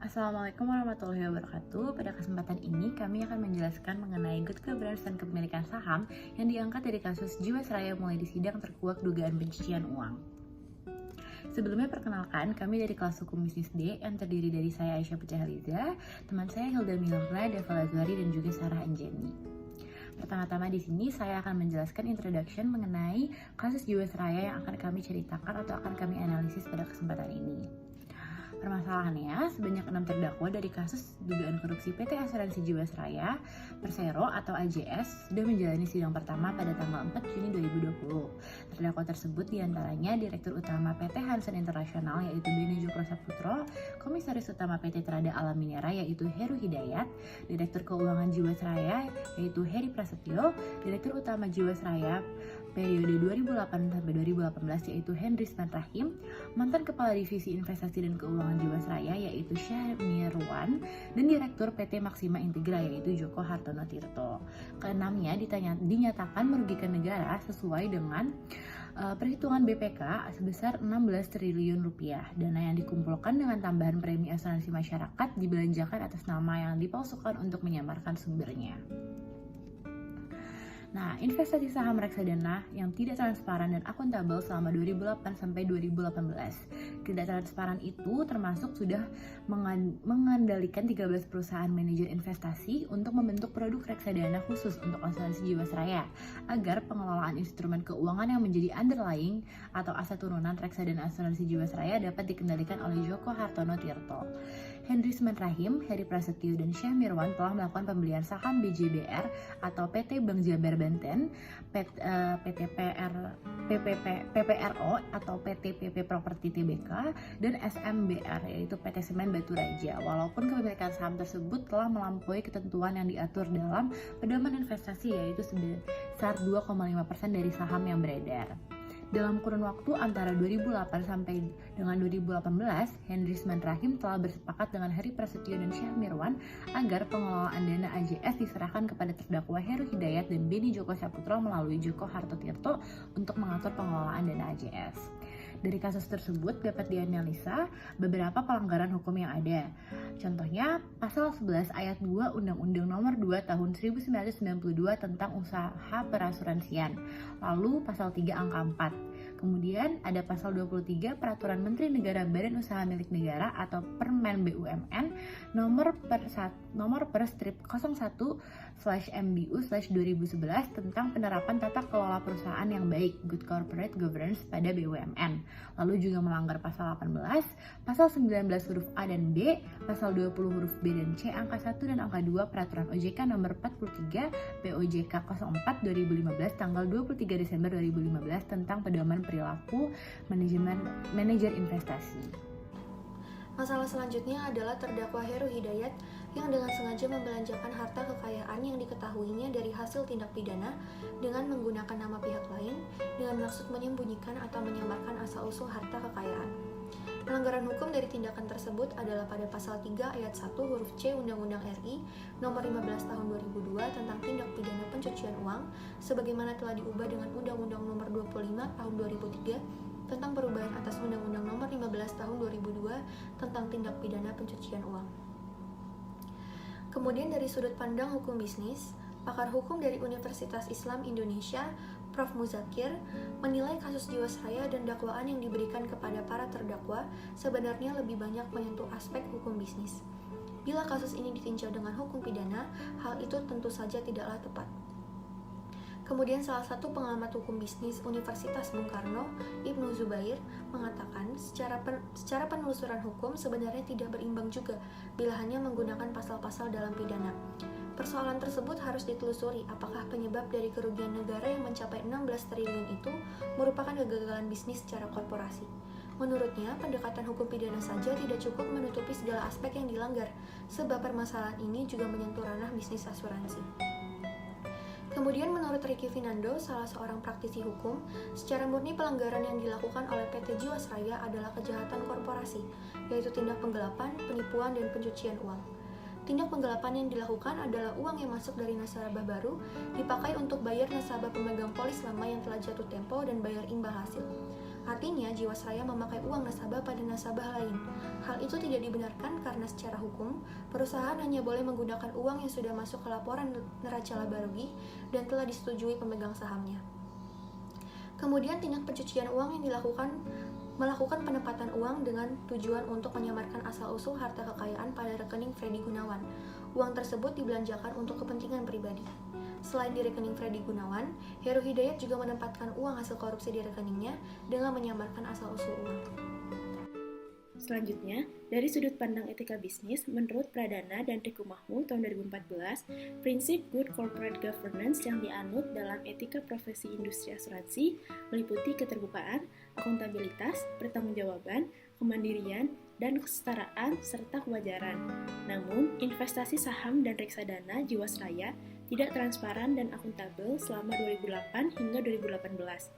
Assalamualaikum warahmatullahi wabarakatuh. Pada kesempatan ini kami akan menjelaskan mengenai good governance dan kepemilikan saham yang diangkat dari kasus Jiwasraya mulai disidang terkuak dugaan pencucian uang. Sebelumnya perkenalkan, kami dari kelas hukum bisnis D yang terdiri dari saya Aisyah Putyahaliza, teman saya Hilda Milamra, Dava Lazari, dan juga Sarah Anjani. Pertama-tama di sini saya akan menjelaskan introduction mengenai kasus Jiwasraya yang akan kami ceritakan atau akan kami analisis pada kesempatan ini. Permasalahannya, sebanyak 6 terdakwa dari kasus dugaan korupsi PT Asuransi Jiwasraya, Persero atau AJS, sudah menjalani sidang pertama pada tanggal 4 Juni 2020. Terdakwa tersebut diantaranya Direktur Utama PT Hansen Internasional yaitu Beni Jokro Saputro, Komisaris Utama PT Trada Alam Minera yaitu Heru Hidayat, Direktur Keuangan Jiwasraya yaitu Heri Prasetyo, Direktur Utama Jiwasraya periode 2008 sampai 2018 yaitu Hendrisman Rahim, mantan Kepala Divisi Investasi dan Keuangan Jiwasraya yaitu Syah Mirwan, dan Direktur PT Maxima Integra yaitu Joko Hartono Tirto. Keenamnya dinyatakan merugikan negara sesuai dengan perhitungan BPK sebesar 16 triliun rupiah. Dana yang dikumpulkan dengan tambahan premi asuransi masyarakat dibelanjakan atas nama yang dipalsukan untuk menyamarkan sumbernya. Nah, investasi saham reksadana yang tidak transparan dan akuntabel selama 2008 sampai 2018. Tidak transparan itu termasuk sudah mengandalkan 13 perusahaan manajer investasi untuk membentuk produk reksadana khusus untuk asuransi Jiwasraya agar pengelolaan instrumen keuangan yang menjadi underlying atau aset turunan reksadana asuransi Jiwasraya dapat dikendalikan oleh Joko Hartono Tirto. Hendrisman Rahim, Heri Prasetyo, dan Syah Mirwan telah melakukan pembelian saham BJBR atau PT Bank Jabar Banten, PPRO atau PT PP Property Tbk, dan SMBR yaitu PT Semen Batu Raja. Walaupun kepemilikan saham tersebut telah melampaui ketentuan yang diatur dalam pedoman investasi yaitu sebesar 2,5% dari saham yang beredar. Dalam kurun waktu antara 2008 sampai dengan 2018, Hendrisman Rahim telah bersepakat dengan Heri Prasetyo dan Syah Mirwan agar pengelolaan dana AJS diserahkan kepada terdakwa Heru Hidayat dan Beni Joko Saputro melalui Joko Hartono Tirto untuk mengatur pengelolaan dana AJS. Dari kasus tersebut dapat dianalisa beberapa pelanggaran hukum yang ada. Contohnya, pasal 11 ayat 2 Undang-Undang Nomor 2 Tahun 1992 tentang usaha perasuransian. Lalu pasal 3 angka 4. Kemudian ada pasal 23 Peraturan Menteri Negara Badan Usaha Milik Negara atau Permen BUMN nomor per strip 01/MBU/2011 tentang penerapan tata kelola perusahaan yang baik (Good Corporate Governance) pada BUMN. Lalu juga melanggar pasal 18, pasal 19 huruf A dan B, pasal 20 huruf B dan C angka 1 dan angka 2 Peraturan OJK nomor 43 POJK 04 2015 tanggal 23 Desember 2015 tentang pedoman perilaku manajer investasi. Masalah selanjutnya adalah terdakwa Heru Hidayat yang dengan sengaja membelanjakan harta kekayaan yang diketahuinya dari hasil tindak pidana dengan menggunakan nama pihak lain dengan maksud menyembunyikan atau menyamarkan asal-usul harta kekayaan. Pelanggaran hukum dari tindakan tersebut adalah pada pasal 3 ayat 1 huruf C Undang-Undang RI nomor 15 tahun 2002 tentang tindak pidana pencucian uang sebagaimana telah diubah dengan Undang-Undang nomor 25 tahun 2003 tentang perubahan atas Undang-Undang nomor 15 tahun 2002 tentang tindak pidana pencucian uang. Kemudian dari sudut pandang hukum bisnis, pakar hukum dari Universitas Islam Indonesia, Prof. Muzakir, menilai kasus Jiwasraya dan dakwaan yang diberikan kepada para terdakwa sebenarnya lebih banyak menyentuh aspek hukum bisnis. Bila kasus ini ditinjau dengan hukum pidana, hal itu tentu saja tidaklah tepat. Kemudian salah satu pengamat hukum bisnis Universitas Bung Karno, Ibnu Zubair, mengatakan secara penelusuran hukum sebenarnya tidak berimbang juga bila hanya menggunakan pasal-pasal dalam pidana. Persoalan tersebut harus ditelusuri apakah penyebab dari kerugian negara yang mencapai 16 triliun itu merupakan kegagalan bisnis secara korporasi. Menurutnya, pendekatan hukum pidana saja tidak cukup menutupi segala aspek yang dilanggar, sebab permasalahan ini juga menyentuh ranah bisnis asuransi. Kemudian menurut Ricky Finando, salah seorang praktisi hukum, secara murni pelanggaran yang dilakukan oleh PT Jiwasraya adalah kejahatan korporasi, yaitu tindak penggelapan, penipuan, dan pencucian uang. Tindak penggelapan yang dilakukan adalah uang yang masuk dari nasabah baru dipakai untuk bayar nasabah pemegang polis lama yang telah jatuh tempo dan bayar imbal hasil. Artinya, Jiwasraya memakai uang nasabah pada nasabah lain. Hal itu tidak dibenarkan karena secara hukum, perusahaan hanya boleh menggunakan uang yang sudah masuk ke laporan neraca laba rugi dan telah disetujui pemegang sahamnya. Kemudian tindak pencucian uang yang melakukan penempatan uang dengan tujuan untuk menyamarkan asal-usul harta kekayaan pada rekening Freddy Gunawan. Uang tersebut dibelanjakan untuk kepentingan pribadi. Selain di rekening Freddy Gunawan, Heru Hidayat juga menempatkan uang hasil korupsi di rekeningnya dengan menyamarkan asal-usul uang. Selanjutnya, dari sudut pandang etika bisnis, menurut Pradana dan Rikumahu tahun 2014, prinsip good corporate governance yang dianut dalam etika profesi industri asuransi meliputi keterbukaan, akuntabilitas, pertanggungjawaban, kemandirian, dan kesetaraan serta kewajaran. Namun, investasi saham dan reksadana Jiwasraya tidak transparan dan akuntabel selama 2008 hingga 2018.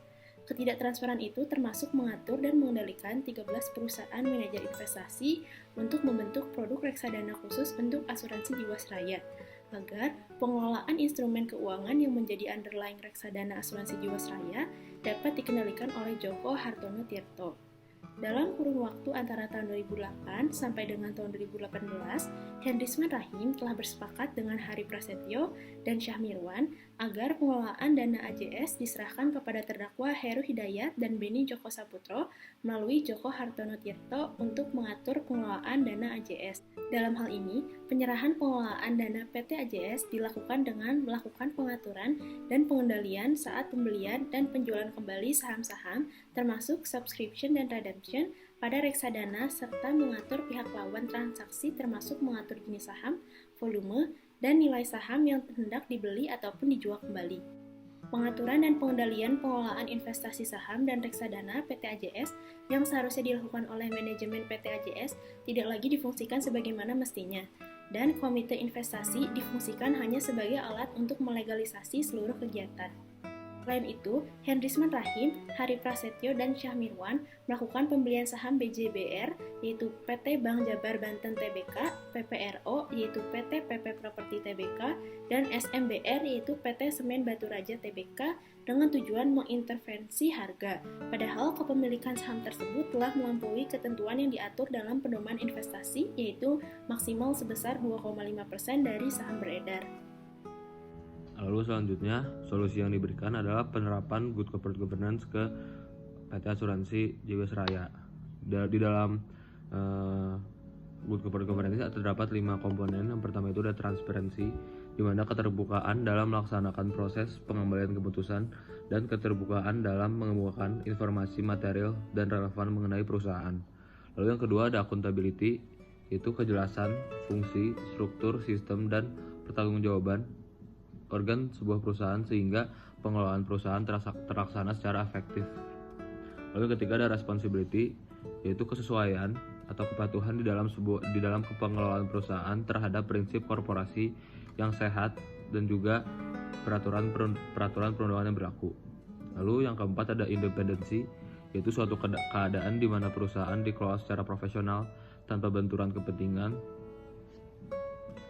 Ketidaktransparan itu termasuk mengatur dan mengendalikan 13 perusahaan manajer investasi untuk membentuk produk reksadana khusus untuk asuransi Jiwasraya, agar pengelolaan instrumen keuangan yang menjadi underlying reksadana asuransi Jiwasraya dapat dikendalikan oleh Joko Hartono Tirto. Dalam kurun waktu antara tahun 2008 sampai dengan tahun 2018, Hendrisman Rahim telah bersepakat dengan Hari Prasetyo dan Syah Mirwan agar pengelolaan dana AJS diserahkan kepada terdakwa Heru Hidayat dan Beni Joko Saputro melalui Joko Hartono Tirto untuk mengatur pengelolaan dana AJS. Dalam hal ini, penyerahan pengelolaan dana PT AJS dilakukan dengan melakukan pengaturan dan pengendalian saat pembelian dan penjualan kembali saham-saham termasuk subscription dan redemption pada reksadana serta mengatur pihak lawan transaksi termasuk mengatur jenis saham, volume, dan nilai saham yang hendak dibeli ataupun dijual kembali. Pengaturan dan pengendalian pengelolaan investasi saham dan reksadana PT AJS yang seharusnya dilakukan oleh manajemen PT AJS tidak lagi difungsikan sebagaimana mestinya, dan komite investasi difungsikan hanya sebagai alat untuk melegalisasi seluruh kegiatan. Selain itu, Hendrisman Rahim, Hari Prasetyo, dan Syah Mirwan melakukan pembelian saham BJBR, yaitu PT Bank Jabar Banten Tbk, PPRO, yaitu PT PP Properti Tbk, dan SMBR, yaitu PT Semen Batu Raja Tbk, dengan tujuan mengintervensi harga. Padahal kepemilikan saham tersebut telah melampaui ketentuan yang diatur dalam pedoman investasi, yaitu maksimal sebesar 2,5% dari saham beredar. Lalu selanjutnya, solusi yang diberikan adalah penerapan good corporate governance ke PT Asuransi Jiwasraya. Di dalam good corporate governance terdapat 5 komponen. Yang pertama itu ada transparansi, di mana keterbukaan dalam melaksanakan proses pengambilan keputusan dan keterbukaan dalam mengemukakan informasi material dan relevan mengenai perusahaan. Lalu yang kedua ada accountability, yaitu kejelasan, fungsi, struktur, sistem, dan pertanggungjawaban organ sebuah perusahaan sehingga pengelolaan perusahaan terlaksana secara efektif. Lalu ketiga ada responsibility, yaitu kesesuaian atau kepatuhan di dalam pengelolaan perusahaan terhadap prinsip korporasi yang sehat dan juga peraturan perundangan yang berlaku. Lalu yang keempat ada independensi, yaitu suatu keadaan di mana perusahaan dikelola secara profesional tanpa benturan kepentingan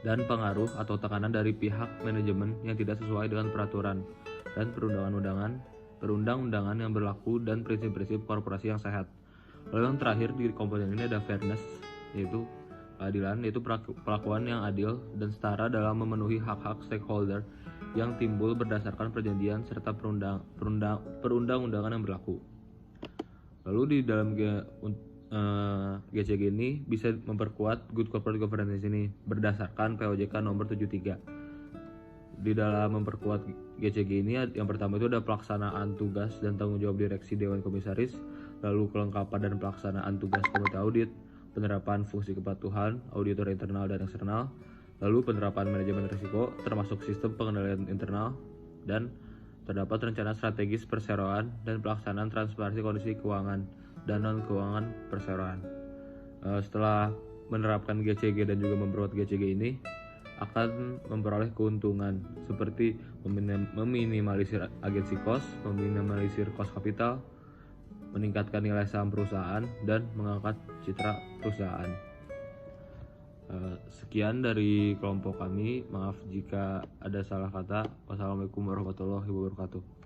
dan pengaruh atau tekanan dari pihak manajemen yang tidak sesuai dengan peraturan dan perundang-undangan yang berlaku dan prinsip-prinsip korporasi yang sehat. Lalu yang terakhir di komponen ini ada fairness, yaitu keadilan, yaitu perlakuan yang adil dan setara dalam memenuhi hak-hak stakeholder yang timbul berdasarkan perjanjian serta perundang-undangan yang berlaku. Lalu di dalam GCG ini bisa memperkuat good corporate governance ini berdasarkan POJK nomor 73. Di dalam memperkuat GCG ini yang pertama itu ada pelaksanaan tugas dan tanggung jawab direksi Dewan Komisaris, lalu kelengkapan dan pelaksanaan tugas komite audit, penerapan fungsi kepatuhan auditor internal dan eksternal, lalu penerapan manajemen risiko termasuk sistem pengendalian internal, dan terdapat rencana strategis perseroan dan pelaksanaan transparansi kondisi keuangan dan non-keuangan perseroan. Setelah menerapkan GCG dan juga memperkuat GCG ini akan memperoleh keuntungan seperti meminimalisir agensi cost, meminimalisir cost kapital, meningkatkan nilai saham perusahaan, dan mengangkat citra perusahaan. Sekian dari kelompok kami. Maaf jika ada salah kata. Wassalamualaikum warahmatullahi wabarakatuh.